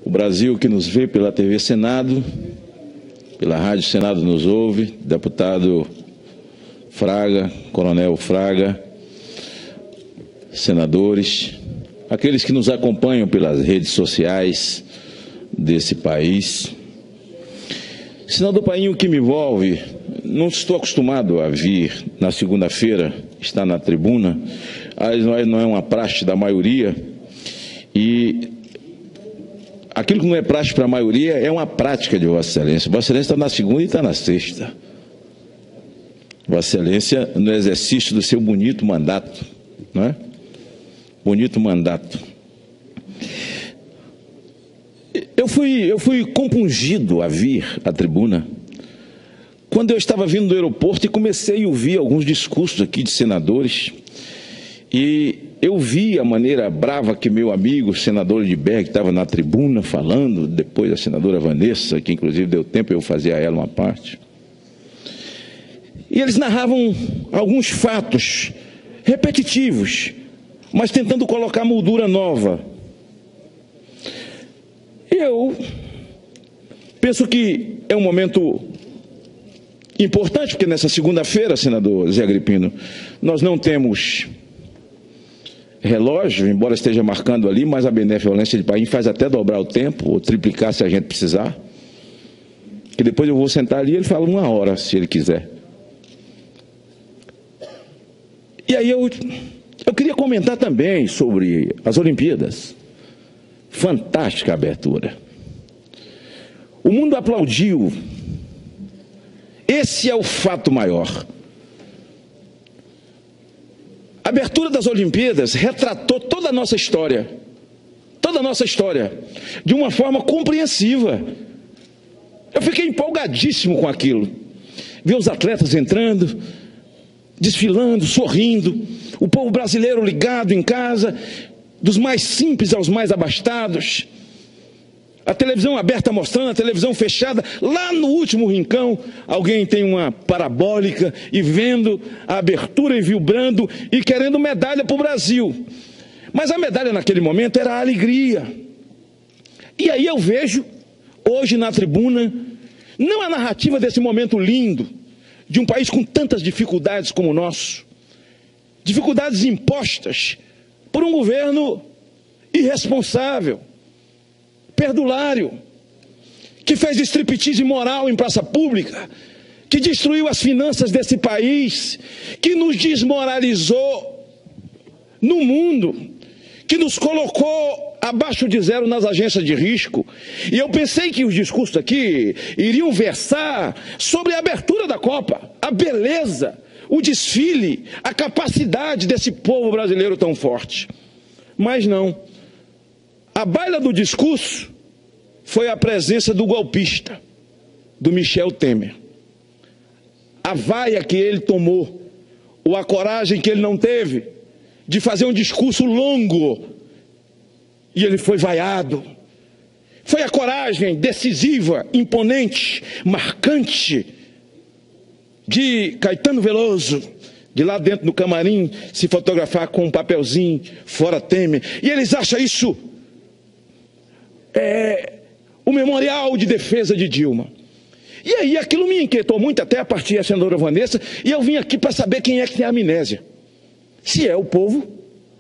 o Brasil que nos vê pela TV Senado, pela Rádio Senado nos ouve, deputado Fraga, coronel Fraga, senadores, aqueles que nos acompanham pelas redes sociais desse país. Senador Painho, o que me envolve, não estou acostumado a vir na segunda-feira, estar na tribuna, não é uma praxe da maioria, e aquilo que não é praxe para a maioria é uma prática de Vossa Excelência. Vossa Excelência está na segunda e está na sexta. Vossa Excelência no exercício do seu bonito mandato, não é? Bonito mandato. Eu fui compungido a vir à tribuna quando eu estava vindo do aeroporto e comecei a ouvir alguns discursos aqui de senadores, e eu vi a maneira brava que meu amigo, senador Edberg, estava na tribuna falando, depois a senadora Vanessa, que inclusive deu tempo eu fazer a ela uma parte. E eles narravam alguns fatos repetitivos, mas tentando colocar moldura nova. Eu penso que é um momento importante, porque nessa segunda-feira, senador Zé Agripino, nós não temos relógio, embora esteja marcando ali, mas a benevolência de Painho faz até dobrar o tempo, ou triplicar se a gente precisar. Que depois eu vou sentar ali e ele fala 1 hora, se ele quiser. E aí eu queria comentar também sobre as Olimpíadas. Fantástica abertura. O mundo aplaudiu. Esse é o fato maior. A abertura das Olimpíadas retratou toda a nossa história. Toda a nossa história. De uma forma compreensiva. Eu fiquei empolgadíssimo com aquilo. Ver os atletas entrando, desfilando, sorrindo. O povo brasileiro ligado em casa, dos mais simples aos mais abastados. A televisão aberta mostrando, a televisão fechada. Lá no último rincão, alguém tem uma parabólica e vendo a abertura e vibrando e querendo medalha para o Brasil. Mas a medalha naquele momento era a alegria. E aí eu vejo, hoje na tribuna, não a narrativa desse momento lindo, de um país com tantas dificuldades como o nosso. Dificuldades impostas por um governo irresponsável, perdulário, que fez striptease imoral em praça pública, que destruiu as finanças desse país, que nos desmoralizou no mundo, que nos colocou abaixo de zero nas agências de risco. E eu pensei que os discursos aqui iriam versar sobre a abertura da Copa, a beleza, o desfile, a capacidade desse povo brasileiro tão forte. Mas não. A baila do discurso foi a presença do golpista, do Michel Temer. A vaia que ele tomou, ou a coragem que ele não teve de fazer um discurso longo, e ele foi vaiado. Foi a coragem decisiva, imponente, marcante de Caetano Veloso, de lá dentro do camarim, se fotografar com um papelzinho, fora Temer. E eles acham isso o memorial de defesa de Dilma. E aí aquilo me inquietou muito, até a partir da senadora Vanessa, e eu vim aqui para saber quem é que tem amnésia. Se é o povo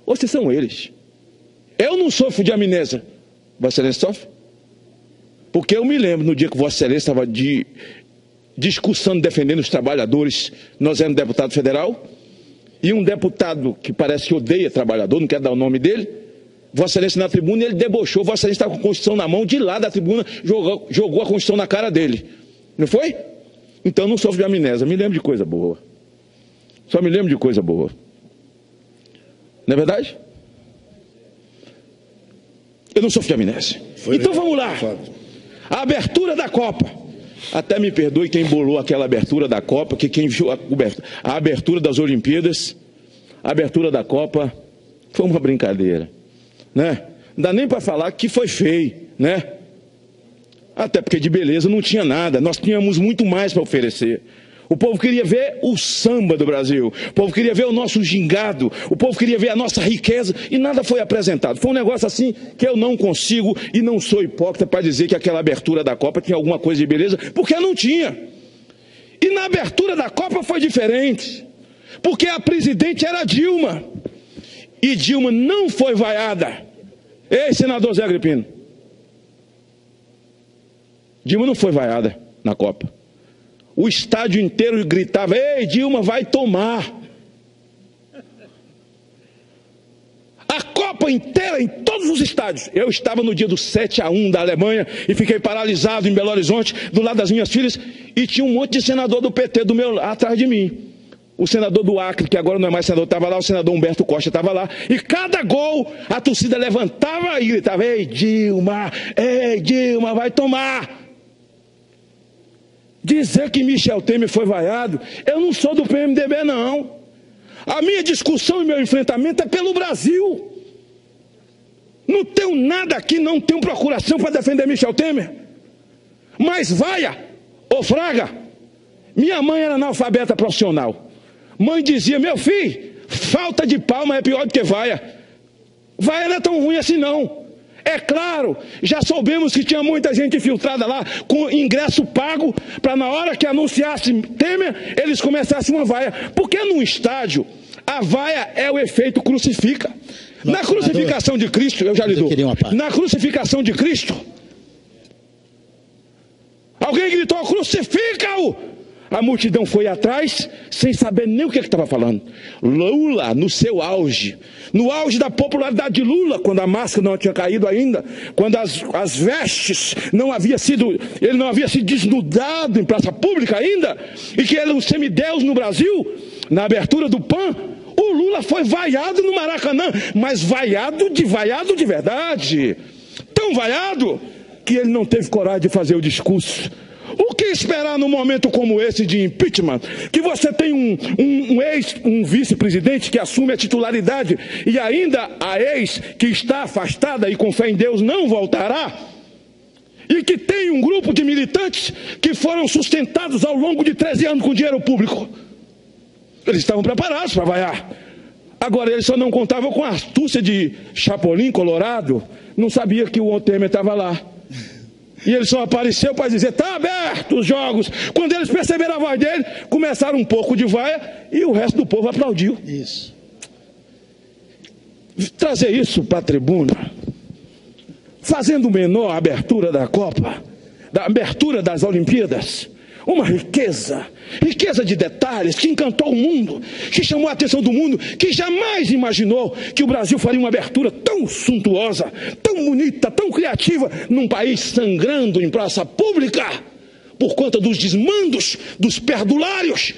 ou se são eles. Eu não sofro de amnésia. Vossa Excelência sofre? Porque eu me lembro no dia que Vossa Excelência estava discussando, defendendo os trabalhadores. Nós éramos deputado federal, e um deputado que parece que odeia trabalhador, não quer dar o nome dele, Vossa Excelência na tribuna, ele debochou, Vossa Excelência estava com a Constituição na mão, de lá da tribuna, jogou a Constituição na cara dele. Não foi? Então não sofro de amnésia, me lembro de coisa boa. Só me lembro de coisa boa. Não é verdade? Eu não sofro de amnésia. Então vamos lá. A abertura da Copa. Até me perdoe quem bolou aquela abertura da Copa, que quem viu a abertura das Olimpíadas, a abertura da Copa foi uma brincadeira, né? Não dá nem para falar que foi feio, né? Até porque de beleza não tinha nada, nós tínhamos muito mais para oferecer. O povo queria ver o samba do Brasil. O povo queria ver o nosso gingado. O povo queria ver a nossa riqueza. E nada foi apresentado. Foi um negócio assim que eu não consigo e não sou hipócrita para dizer que aquela abertura da Copa tinha alguma coisa de beleza, porque não tinha. E na abertura da Copa foi diferente. Porque a presidente era Dilma. E Dilma não foi vaiada. Ei, senador Zé Agripino. Dilma não foi vaiada na Copa. O estádio inteiro gritava: ei, Dilma vai tomar. A Copa inteira, em todos os estádios. Eu estava no dia do 7-1 da Alemanha e fiquei paralisado em Belo Horizonte, do lado das minhas filhas, e tinha um monte de senador do PT atrás de mim. O senador do Acre, que agora não é mais senador, estava lá, o senador Humberto Costa estava lá, e cada gol a torcida levantava e gritava: ei, Dilma, vai tomar. Dizer que Michel Temer foi vaiado, eu não sou do PMDB não. A minha discussão e meu enfrentamento é pelo Brasil. Não tenho nada aqui, não tenho procuração para defender Michel Temer. Mas vaia, ô Fraga, minha mãe era analfabeta profissional. Mãe dizia: meu filho, falta de palma é pior do que vaia. Vaia não é tão ruim assim não. É claro, já soubemos que tinha muita gente infiltrada lá, com ingresso pago, para na hora que anunciasse Temer, eles começassem uma vaia. Porque num estádio, a vaia é o efeito crucifica. Na crucificação de Cristo, eu já lhe dou. Na crucificação de Cristo, alguém gritou: crucifica-o! A multidão foi atrás, sem saber nem o que ele estava falando. Lula, no seu auge, no auge da popularidade de Lula, quando a máscara não tinha caído ainda, quando as vestes não havia sido, ele não havia sido desnudado em praça pública ainda, e que ele era um semideus no Brasil, na abertura do PAN, o Lula foi vaiado no Maracanã, mas vaiado de verdade. Tão vaiado que ele não teve coragem de fazer o discurso. O que esperar num momento como esse de impeachment? Que você tem um vice-presidente que assume a titularidade e ainda a ex que está afastada e com fé em Deus não voltará? E que tem um grupo de militantes que foram sustentados ao longo de 13 anos com dinheiro público. Eles estavam preparados para vaiar. Agora, eles só não contavam com a astúcia de Chapolin Colorado. Não sabia que o Temer estava lá. E ele só apareceu para dizer: está aberto os jogos. Quando eles perceberam a voz dele, começaram um pouco de vaia e o resto do povo aplaudiu. Isso. Trazer isso para a tribuna, fazendo menor a abertura da Copa, da abertura das Olimpíadas, uma riqueza de detalhes que encantou o mundo, que chamou a atenção do mundo, que jamais imaginou que o Brasil faria uma abertura tão suntuosa, tão bonita, tão criativa, num país sangrando em praça pública, por conta dos desmandos, dos perdulários,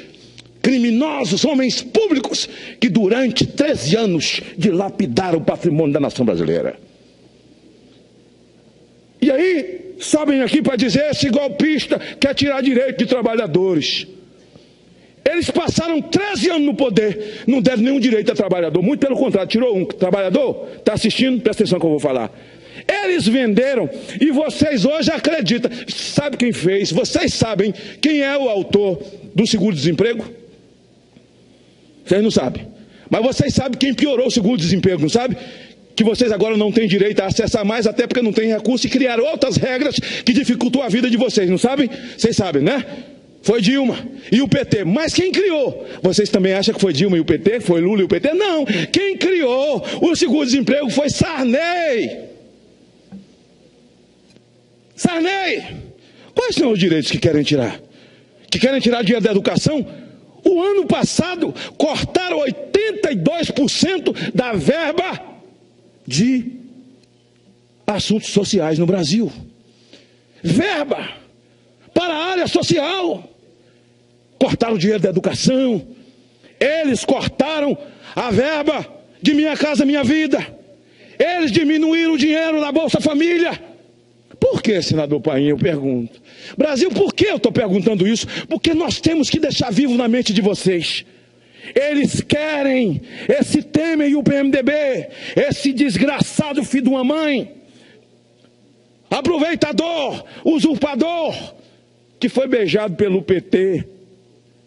criminosos, homens públicos, que durante 13 anos dilapidaram o patrimônio da nação brasileira. E aí, sobem aqui para dizer: esse golpista quer tirar direito de trabalhadores. Eles passaram 13 anos no poder, não deram nenhum direito a trabalhador, muito pelo contrário, tirou um trabalhador. Está assistindo? Presta atenção que eu vou falar. Eles venderam e vocês hoje acreditam. Sabe quem fez? Vocês sabem quem é o autor do seguro-desemprego? Vocês não sabem. Mas vocês sabem quem piorou o seguro-desemprego, não sabe? Que vocês agora não têm direito a acessar mais, até porque não tem recurso, e criaram outras regras que dificultou a vida de vocês, não sabem? Vocês sabem, né? Foi Dilma e o PT. Mas quem criou? Vocês também acham que foi Dilma e o PT? Foi Lula e o PT? Não. Quem criou o seguro-desemprego foi Sarney. Sarney. Quais são os direitos que querem tirar? Que querem tirar dinheiro da educação? O ano passado cortaram 82% da verba de assuntos sociais no Brasil. Verba para a área social. Cortaram o dinheiro da educação. Eles cortaram a verba de Minha Casa Minha Vida. Eles diminuíram o dinheiro da Bolsa Família. Por que, senador Paim? Eu pergunto. Brasil, por que eu estou perguntando isso? Porque nós temos que deixar vivo na mente de vocês. Eles querem esse Temer e o PMDB, esse desgraçado filho de uma mãe, aproveitador, usurpador, que foi beijado pelo PT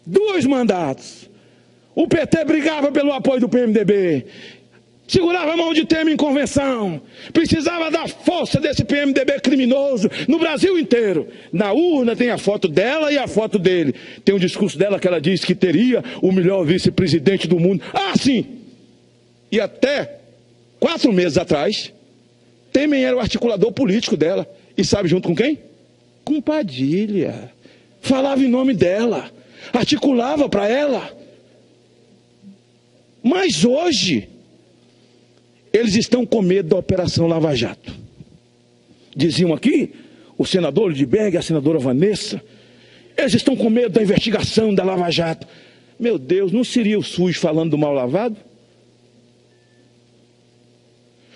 2 mandatos. O PT brigava pelo apoio do PMDB, segurava a mão de Temer em convenção, precisava da força desse PMDB criminoso no Brasil inteiro. Na urna tem a foto dela e a foto dele. Tem um discurso dela que ela disse que teria o melhor vice-presidente do mundo. Ah, sim! E até 4 meses atrás, Temer era o articulador político dela. E sabe junto com quem? Com Padilha. Falava em nome dela, articulava para ela. Mas hoje, eles estão com medo da Operação Lava Jato. Diziam aqui, o senador Lindbergh e a senadora Vanessa, eles estão com medo da investigação da Lava Jato. Meu Deus, não seria o SUS falando do mal lavado?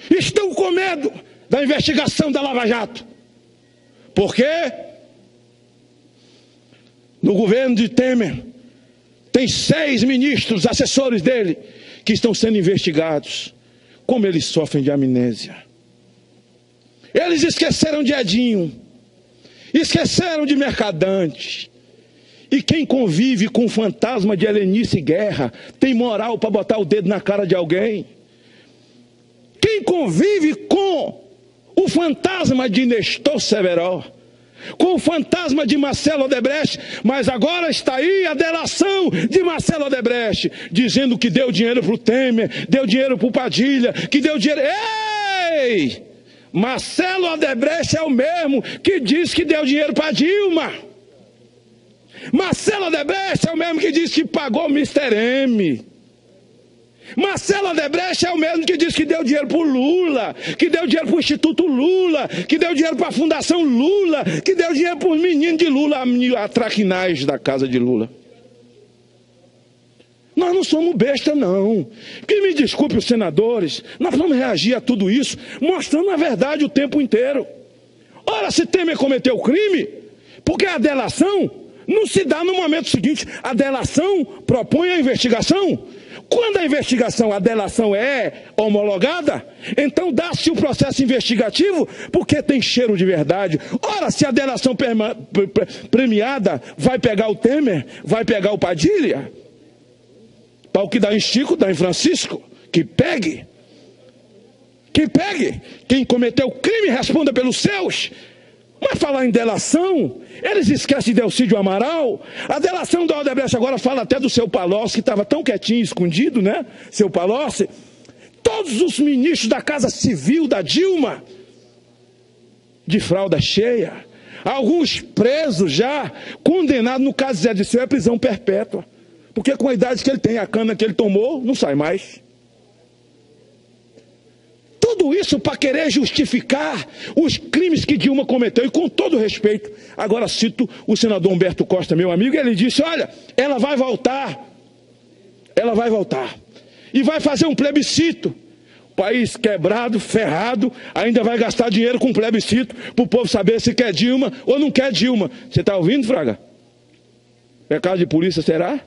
Estão com medo da investigação da Lava Jato. Por quê? No governo de Temer, tem 6 ministros, assessores dele, que estão sendo investigados. Como eles sofrem de amnésia. Eles esqueceram de Edinho, esqueceram de Mercadante. E quem convive com o fantasma de Helenice Guerra tem moral para botar o dedo na cara de alguém. Quem convive com o fantasma de Nestor Severó, com o fantasma de Marcelo Odebrecht, mas agora está aí a delação de Marcelo Odebrecht, dizendo que deu dinheiro para o Temer, deu dinheiro para o Padilha, que deu dinheiro... Ei! Marcelo Odebrecht é o mesmo que diz que deu dinheiro para Dilma. Marcelo Odebrecht é o mesmo que diz que pagou o Mr. M. Marcelo Odebrecht é o mesmo que diz que deu dinheiro para o Lula, que deu dinheiro para o Instituto Lula, que deu dinheiro para a Fundação Lula, que deu dinheiro para os meninos de Lula, a traquinagem da casa de Lula. Nós não somos besta, não. Que me desculpe os senadores, nós vamos reagir a tudo isso, mostrando a verdade o tempo inteiro. Ora, se Temer cometeu crime, porque a delação não se dá no momento seguinte. A delação propõe a investigação. Quando a investigação, a delação é homologada, então dá-se o processo investigativo, porque tem cheiro de verdade. Ora, se a delação premiada vai pegar o Temer, vai pegar o Padilha, para o que dá em Chico, dá em Francisco, que pegue. Que pegue. Quem cometeu o crime responda pelos seus. Mas falar em delação, eles esquecem de Elcídio Amaral. A delação da Odebrecht agora fala até do seu Palocci, que estava tão quietinho, escondido, né? Seu Palocci. Todos os ministros da Casa Civil da Dilma, de fralda cheia. Alguns presos já, condenados, no caso de Zé Dirceu, é prisão perpétua. Porque com a idade que ele tem, a cana que ele tomou, não sai mais. Tudo isso para querer justificar os crimes que Dilma cometeu, e com todo respeito, agora cito o senador Humberto Costa, meu amigo, ele disse, olha, ela vai voltar, e vai fazer um plebiscito. O país quebrado, ferrado, ainda vai gastar dinheiro com plebiscito, para o povo saber se quer Dilma ou não quer Dilma. Você está ouvindo, Fraga? É caso de polícia, será?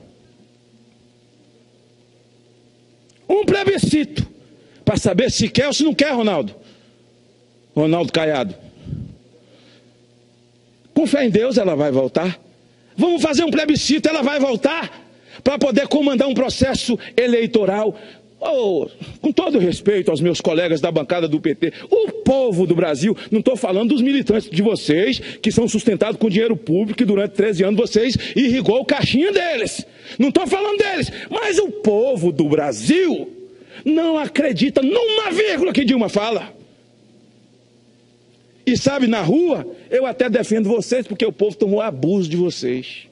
Um plebiscito. Para saber se quer ou se não quer, Ronaldo Caiado. Com fé em Deus ela vai voltar. Vamos fazer um plebiscito, ela vai voltar para poder comandar um processo eleitoral. Oh, com todo respeito aos meus colegas da bancada do PT, o povo do Brasil, não estou falando dos militantes de vocês, que são sustentados com dinheiro público, que durante 13 anos vocês irrigou o caixinha deles. Não estou falando deles, mas o povo do Brasil não acredita numa vírgula que Dilma fala. E sabe, na rua, eu até defendo vocês, porque o povo tomou abuso de vocês.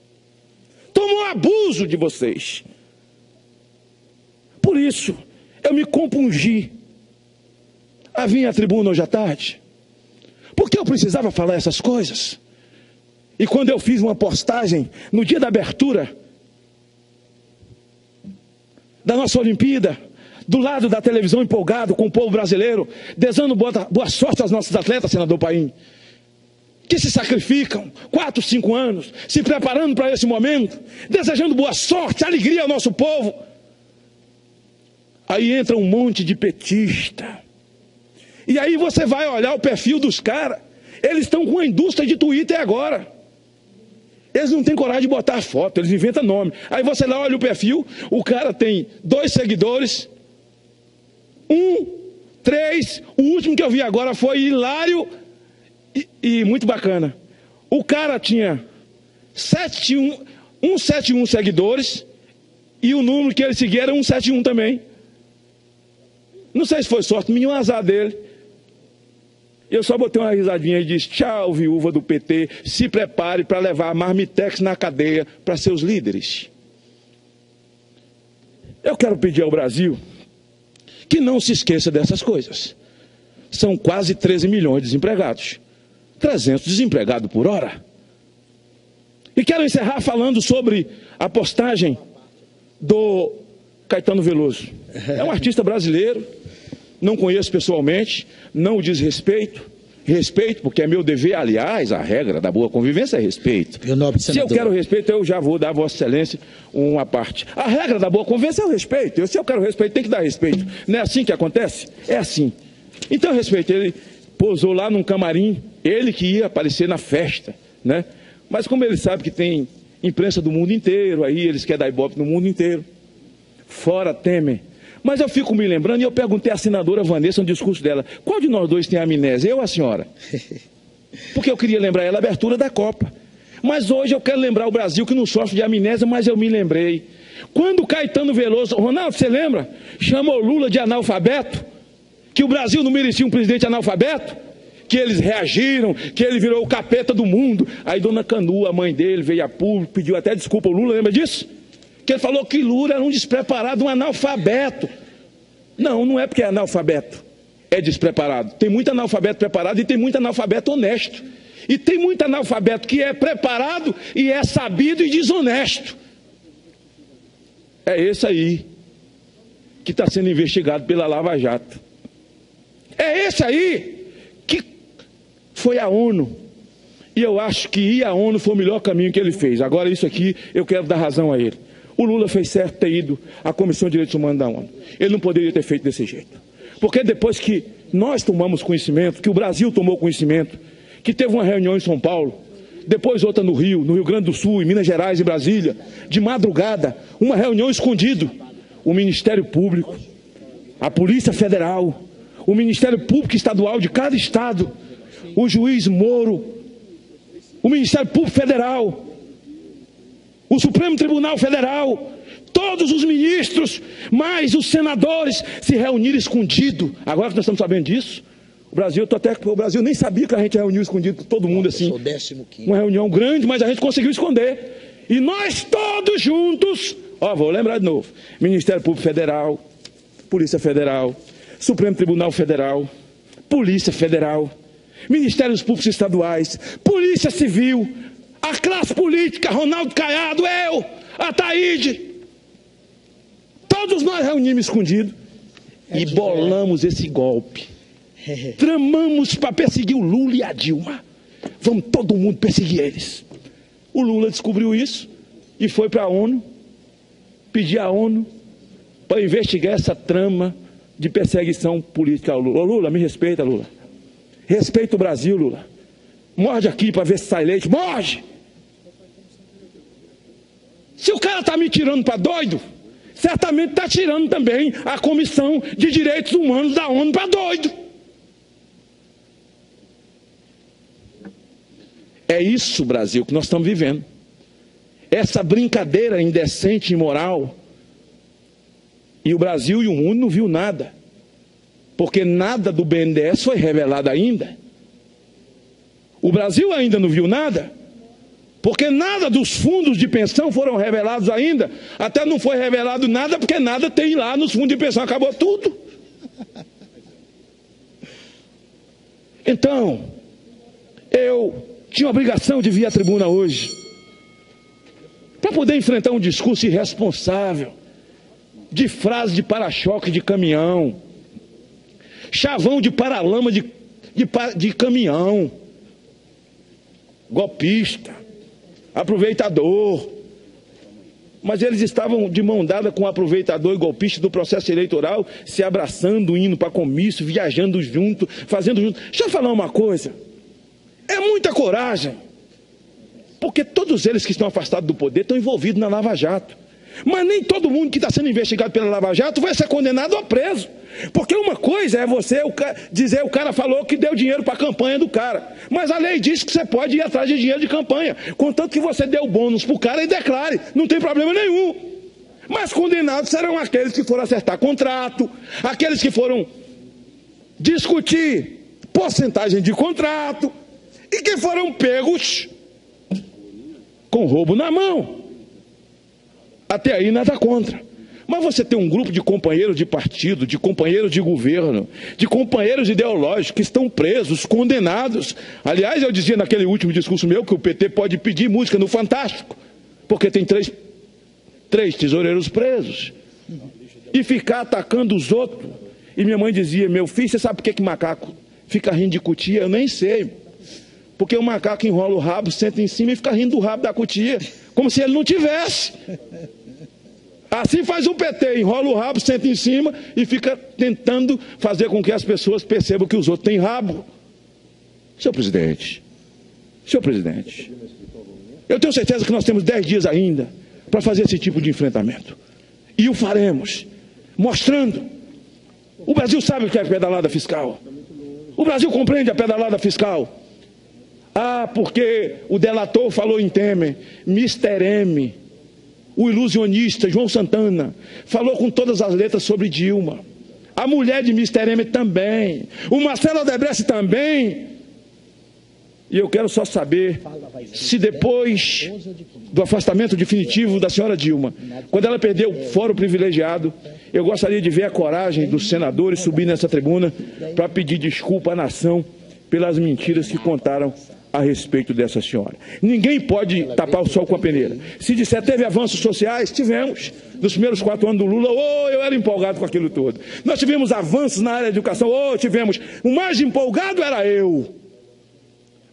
Tomou abuso de vocês. Por isso, eu me compungi a vir à tribuna hoje à tarde. Porque eu precisava falar essas coisas. E quando eu fiz uma postagem no dia da abertura da nossa Olimpíada, do lado da televisão, empolgado com o povo brasileiro, desejando boa sorte aos nossos atletas, senador Paim, que se sacrificam 4, 5 anos, se preparando para esse momento, desejando boa sorte, alegria ao nosso povo. Aí entra um monte de petista. E aí você vai olhar o perfil dos caras. Eles estão com a indústria de Twitter agora. Eles não têm coragem de botar foto, eles inventam nome. Aí você lá olha o perfil, o cara tem 2 seguidores, 3, o último que eu vi agora foi hilário e muito bacana. O cara tinha 171 seguidores e o número que ele seguia era 171 também. Não sei se foi sorte, nenhum azar dele. Eu só botei uma risadinha e disse: tchau, viúva do PT, se prepare para levar a Marmitex na cadeia para seus líderes. Eu quero pedir ao Brasil que não se esqueça dessas coisas. São quase 13 milhões de desempregados. 300 desempregados por hora. E quero encerrar falando sobre a postagem do Caetano Veloso. É um artista brasileiro, não conheço pessoalmente, não o desrespeito. Respeito, porque é meu dever, aliás, a regra da boa convivência é respeito. Se eu quero respeito, eu já vou dar a Vossa Excelência uma parte. A regra da boa convivência é o respeito. Se eu quero respeito, tem que dar respeito. Não é assim que acontece? É assim. Então, respeito. Ele posou lá num camarim, ele que ia aparecer na festa, né? Mas como ele sabe que tem imprensa do mundo inteiro, aí eles querem dar ibope no mundo inteiro. Fora Temer. Mas eu fico me lembrando, e eu perguntei à senadora Vanessa no discurso dela: qual de nós dois tem amnésia, eu ou a senhora? Porque eu queria lembrar ela a abertura da Copa. Mas hoje eu quero lembrar o Brasil que não sofre de amnésia, mas eu me lembrei. Quando Caetano Veloso, Ronaldo, você lembra? Chamou Lula de analfabeto? Que o Brasil não merecia um presidente analfabeto? Que eles reagiram, que ele virou o capeta do mundo. Aí dona Canu, a mãe dele, veio a público, pediu até desculpa ao Lula, lembra disso? Que ele falou que Lula era um despreparado, um analfabeto. Não, não é porque é analfabeto, é despreparado. Tem muito analfabeto preparado e tem muito analfabeto honesto. E tem muito analfabeto que é preparado e é sabido e desonesto. É esse aí que está sendo investigado pela Lava Jato. É esse aí que foi a ONU. E eu acho que ir à ONU foi o melhor caminho que ele fez. Agora isso aqui eu quero dar razão a ele. O Lula fez certo ter ido à Comissão de Direitos Humanos da ONU. Ele não poderia ter feito desse jeito. Porque depois que nós tomamos conhecimento, que o Brasil tomou conhecimento, que teve uma reunião em São Paulo, depois outra no Rio Grande do Sul, em Minas Gerais e Brasília, de madrugada, uma reunião escondido. O Ministério Público, a Polícia Federal, o Ministério Público Estadual de cada estado, o juiz Moro, o Ministério Público Federal, o Supremo Tribunal Federal, todos os ministros, mais os senadores se reuniram escondido. Agora que nós estamos sabendo disso, o Brasil nem sabia que a gente reuniu escondido, todo mundo assim. Uma reunião grande, mas a gente conseguiu esconder. E nós todos juntos, vou lembrar de novo: Ministério Público Federal, Polícia Federal, Supremo Tribunal Federal, Polícia Federal, Ministérios Públicos Estaduais, Polícia Civil, a classe política, Ronaldo Caiado, eu, a Taíde, todos nós reunimos escondido e bolamos esse golpe. Tramamos para perseguir o Lula e a Dilma. Vamos todo mundo perseguir eles. O Lula descobriu isso e foi para a ONU, pedir à ONU para investigar essa trama de perseguição política ao Lula. Ô Lula, me respeita, Lula. Respeita o Brasil, Lula. Morde aqui para ver se sai leite. Morde! Se o cara está me tirando para doido, certamente está tirando também a Comissão de Direitos Humanos da ONU para doido. É isso, Brasil, que nós estamos vivendo. Essa brincadeira indecente e imoral. E o Brasil e o mundo não viu nada. Porque nada do BNDES foi revelado ainda. O Brasil ainda não viu nada. Porque nada dos fundos de pensão foram revelados ainda. Até não foi revelado nada, porque nada tem lá nos fundos de pensão. Acabou tudo. Então, eu tinha a obrigação de vir à tribuna hoje para poder enfrentar um discurso irresponsável, de frase de para-choque de caminhão, chavão de paralama de caminhão, golpista, aproveitador. Mas eles estavam de mão dada com o aproveitador e golpista do processo eleitoral, se abraçando, indo para comício, viajando junto, fazendo junto. Deixa eu falar uma coisa. É muita coragem Porque todos eles que estão afastados do poder estão envolvidos na Lava Jato. Mas nem todo mundo que está sendo investigado pela Lava Jato vai ser condenado ou preso. Porque uma coisa é você dizer o cara falou que deu dinheiro para a campanha do cara. Mas a lei diz que você pode ir atrás de dinheiro de campanha, contanto que você dê o bônus para o cara e declare. Não tem problema nenhum. Mas condenados serão aqueles que foram acertar contrato, aqueles que foram discutir porcentagem de contrato e que foram pegos com roubo na mão. Até aí nada contra. Mas você tem um grupo de companheiros de partido, de companheiros de governo, de companheiros ideológicos que estão presos, condenados. Aliás, eu dizia naquele último discurso meu que o PT pode pedir música no Fantástico, porque tem três tesoureiros presos. E ficar atacando os outros. E minha mãe dizia, meu filho, você sabe por que macaco fica rindo de cutia? Eu nem sei. Porque o macaco enrola o rabo, senta em cima e fica rindo do rabo da cutia, como se ele não tivesse. Assim faz o PT, enrola o rabo, senta em cima e fica tentando fazer com que as pessoas percebam que os outros têm rabo. Senhor presidente, eu tenho certeza que nós temos 10 dias ainda para fazer esse tipo de enfrentamento. E o faremos, mostrando. O Brasil sabe o que é a pedalada fiscal. O Brasil compreende a pedalada fiscal. Ah, porque o delator falou em Temer, Mr. M, o ilusionista João Santana, falou com todas as letras sobre Dilma. A mulher de Mr. M também. O Marcelo Odebrecht também. E eu quero só saber se depois do afastamento definitivo da senhora Dilma, quando ela perdeu o fórum privilegiado, eu gostaria de ver a coragem dos senadores subir nessa tribuna para pedir desculpa à nação pelas mentiras que contaram a respeito dessa senhora. Ninguém pode tapar o sol com a peneira. Se disser teve avanços sociais, tivemos. Nos primeiros 4 anos do Lula, eu era empolgado com aquilo todo. Nós tivemos avanços na área da educação, tivemos. O mais empolgado era eu.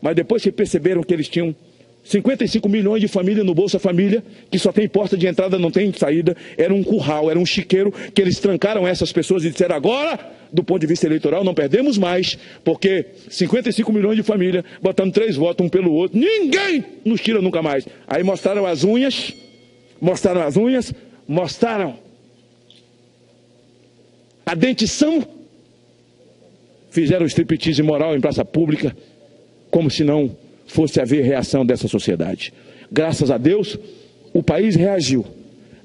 Mas depois que perceberam que eles tinham 55 milhões de famílias no Bolsa Família, que só tem porta de entrada, não tem saída, era um curral, era um chiqueiro, que eles trancaram essas pessoas e disseram agora, do ponto de vista eleitoral, não perdemos mais, porque 55 milhões de famílias, botando 3 votos um pelo outro, ninguém nos tira nunca mais. Aí mostraram as unhas, mostraram a dentição, fizeram striptease moral em praça pública, como se não fosse haver reação dessa sociedade. Graças a Deus, o país reagiu.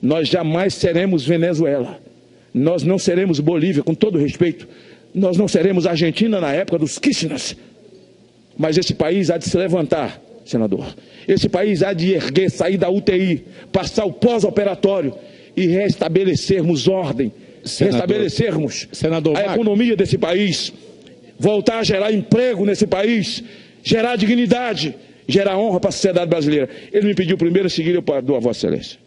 Nós jamais seremos Venezuela. Nós não seremos Bolívia, com todo respeito. Nós não seremos Argentina na época dos Kirchners. Mas esse país há de se levantar, senador. Esse país há de erguer, sair da UTI, passar o pós-operatório e restabelecermos ordem, restabelecermos a economia desse país, voltar a gerar emprego nesse país, gerar dignidade, gerar honra para a sociedade brasileira. Ele me pediu primeiro a seguir, eu dou a Vossa Excelência.